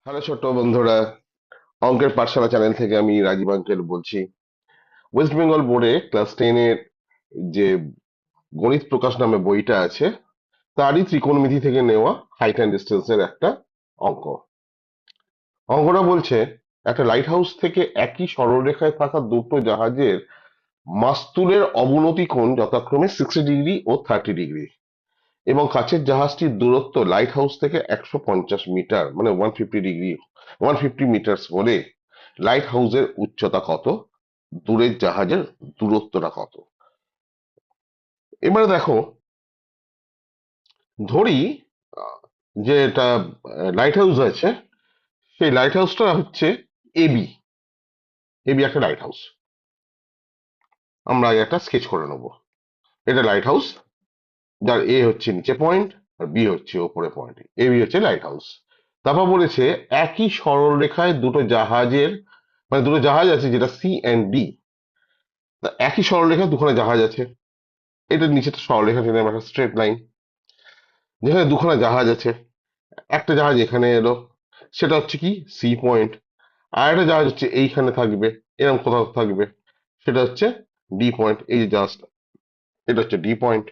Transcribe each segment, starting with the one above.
Hello ছোট্ট বন্ধুরা, অঙ্কের পাঠশালা চ্যানেল থেকে আমি রাজীব আঙ্কেল বলছি। ওয়েস্ট বেঙ্গল বোর্ডে ক্লাস 10-এর যে গণিত প্রকাশ নামে বইটা আছে, তারই ত্রিকোণমিতি থেকে নেওয়া হাইট অ্যান্ড ডিস্টেন্সের একটা অঙ্ক। অঙ্কটা বলছে একটা লাইট হাউস থেকে একই সরলরেখায় থাকা দুটো জাহাজের মাস্তুলের অবনতি কোণ যথাক্রমে 60 ডিগ্রি ও 30 ডিগ্রি, এবং কাছের জাহাজটির দূরত্ব লাইট হাউস থেকে 150 মিটার, মানে 150 ডিগ্রি, 150 মিটার হলে লাইট হাউসের উচ্চতা কত, দূরের জাহাজের দূরত্বটা কত। এবারে দেখো, ধরি আহ, যে এটা লাইট হাউস আছে, সেই লাইট হাউসটা হচ্ছে এবি। এবি একটা লাইট হাউস, আমরা আগে একটা স্কেচ করে নেব। এটা লাইট হাউস, যার এ হচ্ছে নিচে পয়েন্ট আর বি হচ্ছে ওপরে পয়েন্ট। এবি হচ্ছে লাইট হাউস। তারপর বলেছে একই সরলরেখায় দুটো জাহাজের, মানে দুটো জাহাজ আছে যেটা সি এন্ড ডি। একই সরলরেখায় দুখানা জাহাজ আছে, এটার নিচে একটা সরলরেখা টেনে আমরা একটা স্ট্রেট লাইন, যেখানে দুখানা জাহাজ আছে। একটা জাহাজ এখানে এলো, সেটা হচ্ছে কি সি পয়েন্ট। আর একটা জাহাজ হচ্ছে এইখানে থাকবে, এরকম কোথাও থাকবে, সেটা হচ্ছে ডি পয়েন্ট। এই যে জাহাজটা, এটা হচ্ছে ডি পয়েন্ট।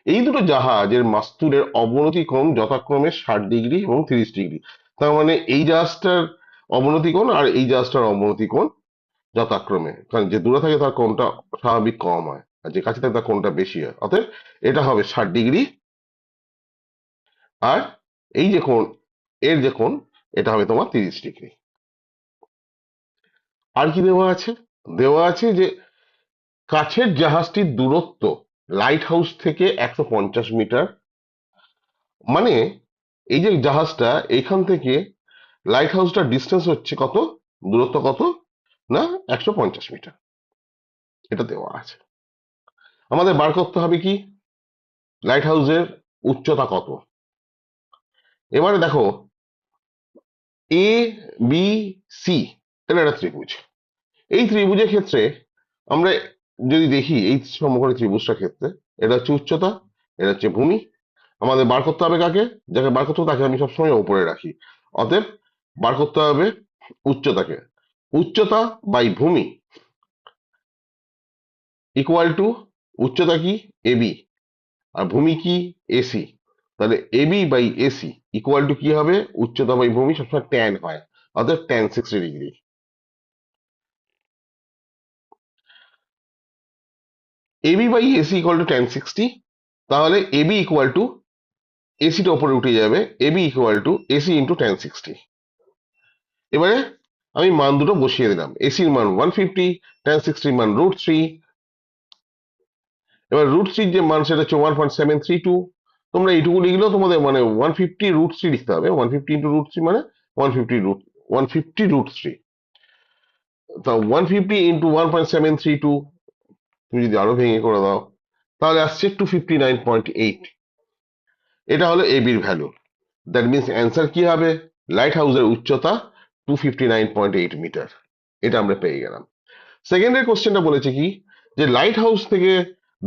এই দুটো জাহাজের মাস্তুলের অবনতি কোণ যথাক্রমে 60 ডিগ্রি এবং 30 ডিগ্রি। তার মানে এই জাহাজটার অবনতি কোণ আর এই জাহাজটার অবনতি কোণ যথাক্রমে, কারণ যে দূরে থাকে তার কোণটা স্বাভাবিক কম হয়, আর যে কাছে থাকে তার কোণটা বেশি হয়। অতএব এটা হবে 60 ডিগ্রি, আর এই যে কোণ, এর যে কোণ, এটা হবে তোমার 30 ডিগ্রি। আর কি দেওয়া আছে? দেওয়া আছে যে কাছের জাহাজটির দূরত্ব লাইট হাউস থেকে 150 মিটার। মানে এই যে জাহাজটা এইখান থেকে লাইট হাউসটার ডিস্টেন্স হচ্ছে কত, দূরত্ব কত, না 150 মিটার। এটা দেওয়া আছে। আমাদের বার করতে হবে কি, লাইট হাউসের উচ্চতা কত। এবারে দেখো, এ বি সি, এটা একটা ত্রিভুজ। এই ত্রিভুজের ক্ষেত্রে আমরা যদি দেখি, এই সমগ্র ত্রিভুজটার ক্ষেত্রে এটা হচ্ছে উচ্চতা, এটা হচ্ছে ভূমি। আমাদের বার করতে হবে কাকে, যাকে বার করতে হবে তাকে আমি সবসময় উপরে রাখি। অতএব বার করতে হবে উচ্চতাকে। উচ্চতা বাই ভূমি ইকুয়াল টু, উচ্চতা কি এবি আর ভূমি কি এসি। তাহলে AB by AC equal to কি হবে, উচ্চতা বাই ভূমি সবসময় ট্যান হয়, অর্থাৎ tan 60 degree. AB by AC equal to tan 60। তাহলে এবি ইকুয়াল টু, এসিটা উপরে উঠে যাবে, AB equal to AC into tan 60। এবারে আমি মান দুটো বসিয়ে দিলাম, এসির মান 150, tan 60 মান √3। এবার √3 যে মান সেটা হচ্ছে 1.732। তোমরা এইটুকু লিখলেও তোমাদের, মানে 150 √3 লিখতে হবে, 150 ইন্টু √3 মানে 150 √3। তা 150 ইন্টু 1.732, তুমি যদি আরো ভেঙে করে দাও তাহলে আসছে 259.8। এটা হলো এবির ভ্যালু। দ্যাট মিনস অ্যান্সার কি হবে, লাইট হাউসের উচ্চতা 259.8 মিটার। এটা আমরা পেয়ে গেলাম। সেকেন্ডের কোশ্চেনটা বলেছে কি, যে লাইট হাউস থেকে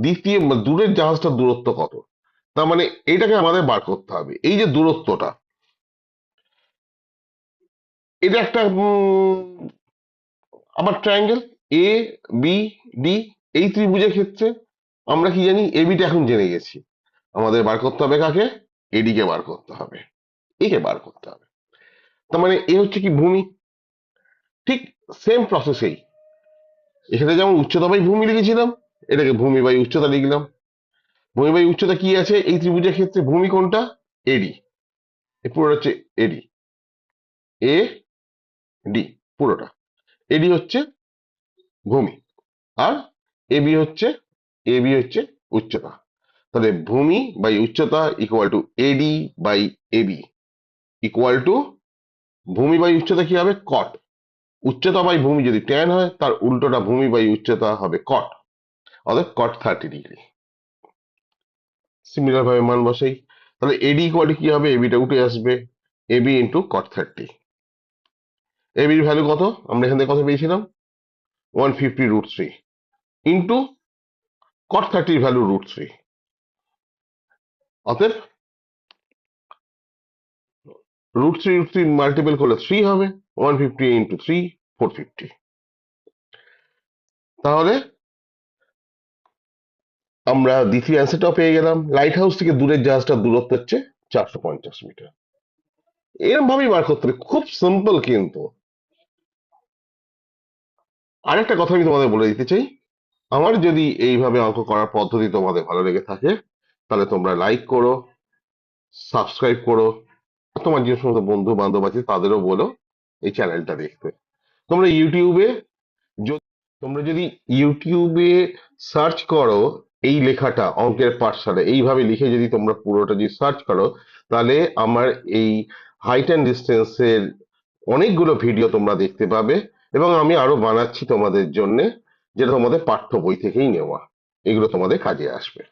দ্বিতীয় দূরের জাহাজটার দূরত্ব কত। তার মানে এটাকে আমাদের বার করতে হবে। এই যে দূরত্বটা, এটা একটা আবার ট্রায়াঙ্গেল এ বি ডি। এই ত্রিভুজের ক্ষেত্রে আমরা কি জানি, এবিটা এখন জেনে গেছি। আমাদের বার করতে হবে কাকে, এডি কে বার করতে হবে, একে বার করতে হবে। তার মানে এ হচ্ছে কি ভূমি। ঠিক সেম প্রসেসেই এখানে যেমন উচ্চতা বাই ভূমি লিখেছিলাম, এটাকে ভূমি বাই উচ্চতা লিখলাম। ভূমি বাই উচ্চতা কি আছে এই ত্রিভুজের ক্ষেত্রে, ভূমি কোনটা, এডি। এই পুরোটা হচ্ছে এডি, এ ডি পুরোটা। এডি হচ্ছে ভূমি, আর এবি হচ্ছে উচ্চতা। তাহলে ভূমি বাই উচ্চতা equal to AD by AB equal to, ভূমি বাই উচ্চতা কি হবে, কট। উচ্চতা বাই ভূমি যদি ট্যান হয়, তার উল্টোটা ভূমি বাই উচ্চতা হবে কট, অর্থাৎ cot 30 ডিগ্রি। সিমিলার ভাবে মান বসাই, তাহলে এডি ইকুয়াল টু কি হবে, এবিটা উঠে আসবে, এবি ইন্টু cot 30। এবির ভ্যালু কত, আমরা এখান থেকে কত পেয়েছিলাম, 150 √3 ইন্টু cot 30 ভ্যালু √3। অতএব √3 মাল্টিপল করলে 3 হবে, 150 ইন্টু 3, 450। তাহলে আমরা দ্বিতীয় অ্যান্সারটাও পেয়ে গেলাম। লাইট হাউস থেকে দূরের জাহাজটার দূরত্ব হচ্ছে 450 মিটার। এরকম ভাবেই বার করতে হবে, খুব সিম্পল কিন্তু। আরেকটা কথা আমি তোমাদের বলে দিতে চাই, আমার যদি এইভাবে অঙ্ক করার পদ্ধতি তোমাদের ভালো লেগে থাকে, তাহলে তোমরা লাইক করো, সাবস্ক্রাইব করো, তোমার যে সমস্ত বন্ধু বান্ধব আছে তাদেরও বলো এই চ্যানেলটা দেখতে। তোমরা ইউটিউবে য- তোমরা যদি ইউটিউবে সার্চ করো এই লেখাটা অঙ্কের পাঠশালা এইভাবে লিখে যদি তোমরা পুরোটা যদি সার্চ করো, তাহলে আমার এই হাইট অ্যান্ড ডিস্টেন্সের অনেকগুলো ভিডিও তোমরা দেখতে পাবে, এবং আমি আরো বানাচ্ছি তোমাদের জন্য, যেটা তোমাদের পাঠ্য বই থেকেই নেওয়া। এগুলো তোমাদের কাজে আসবে।